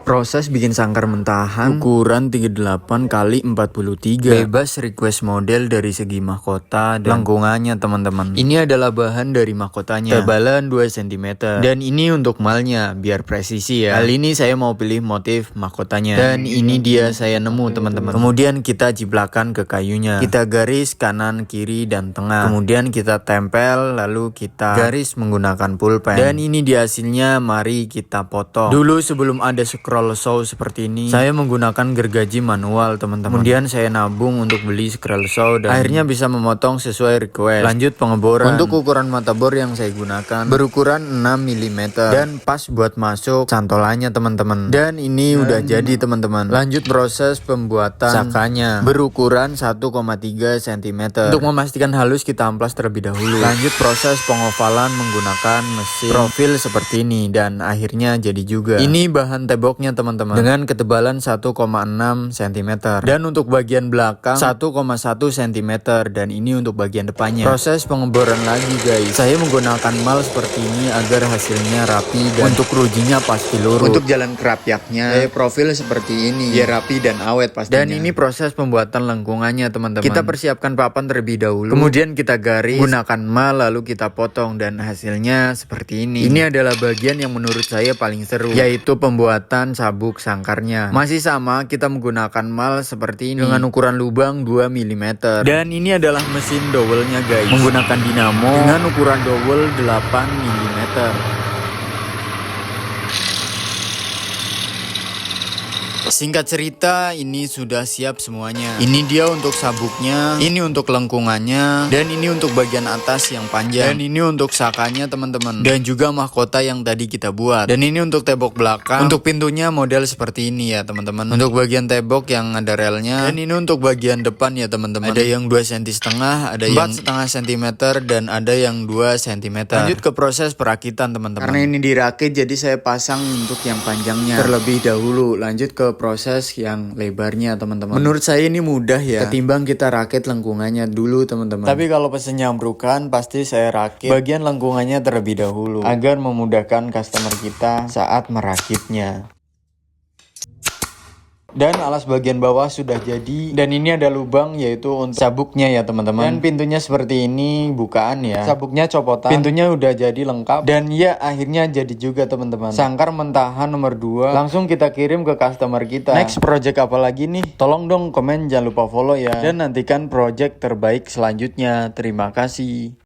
Proses bikin sangkar mentahan ukuran 38 kali 43. Bebas request model dari segi mahkota dan lengkungannya teman-teman. Ini adalah bahan dari mahkotanya, tebalan 2 cm. Dan ini untuk malnya biar presisi ya. Kali ini saya mau pilih motif mahkotanya. Dan ini dia saya nemu teman-teman. Kemudian kita jiplakan ke kayunya. Kita garis kanan, kiri, dan tengah. Kemudian kita tempel, lalu kita garis menggunakan pulpen. Dan ini dia hasilnya, mari kita potong. Dulu sebelum ada scroll saw seperti ini, saya menggunakan gergaji manual teman-teman. Kemudian saya nabung untuk beli scroll saw dan akhirnya bisa memotong sesuai request. Lanjut pengeboran. Untuk ukuran mata bor yang saya gunakan berukuran 6 mm dan pas buat masuk cantolannya teman-teman. Dan ini udah jadi teman-teman. Lanjut proses pembuatan sakanya berukuran 1,3 cm. Untuk memastikan halus kita amplas terlebih dahulu. Lanjut proses pengovalan menggunakan mesin profil seperti ini dan akhirnya jadi juga. Ini bahan temboknya teman-teman dengan ketebalan 1,6 cm dan untuk bagian belakang 1,1 cm dan ini untuk bagian depannya. Proses pengeboran lagi guys, saya menggunakan mal seperti ini agar hasilnya rapi dan untuk rujinya pasti lurus. Untuk jalan kerapiaknya saya profil seperti ini biar rapi dan awet pastinya. Dan ini proses pembuatan lengkungannya teman-teman. Kita persiapkan papan terlebih dahulu, kemudian kita garis gunakan mal lalu kita potong dan hasilnya seperti ini. Ini adalah bagian yang menurut saya paling seru, yaitu pembuatan sabuk sangkarnya. Masih sama, kita menggunakan mal seperti ini dengan ukuran lubang 2 mm. Dan ini adalah mesin dowelnya guys, menggunakan dinamo dengan ukuran dowel 8 mm. Singkat cerita, ini sudah siap semuanya. Ini dia untuk sabuknya, ini untuk lengkungannya, dan ini untuk bagian atas yang panjang, dan ini untuk sakanya teman-teman, dan juga mahkota yang tadi kita buat. Dan ini untuk tembok belakang. Untuk pintunya model seperti ini ya teman-teman. Untuk bagian tembok yang ada relnya, dan ini untuk bagian depan ya teman-teman. Ada yang 2,5 cm, ada yang 4,5 cm, dan ada yang 2 cm. Lanjut ke proses perakitan teman-teman. Karena ini dirakit, jadi saya pasang untuk yang panjangnya terlebih dahulu. Lanjut ke proses yang lebarnya teman-teman. Menurut saya ini mudah ya, ketimbang kita rakit lengkungannya dulu teman-teman. Tapi kalau pesen nyambrukan pasti saya rakit bagian lengkungannya terlebih dahulu agar memudahkan customer kita saat merakitnya. Dan alas bagian bawah sudah jadi. Dan ini ada lubang yaitu untuk sabuknya ya teman-teman. Dan pintunya seperti ini, bukaan ya. Sabuknya copotan. Pintunya udah jadi lengkap. Dan ya akhirnya jadi juga teman-teman. Sangkar mentahan nomor 2 langsung kita kirim ke customer kita. Next project apa lagi nih? Tolong dong komen, jangan lupa follow ya. Dan nantikan project terbaik selanjutnya. Terima kasih.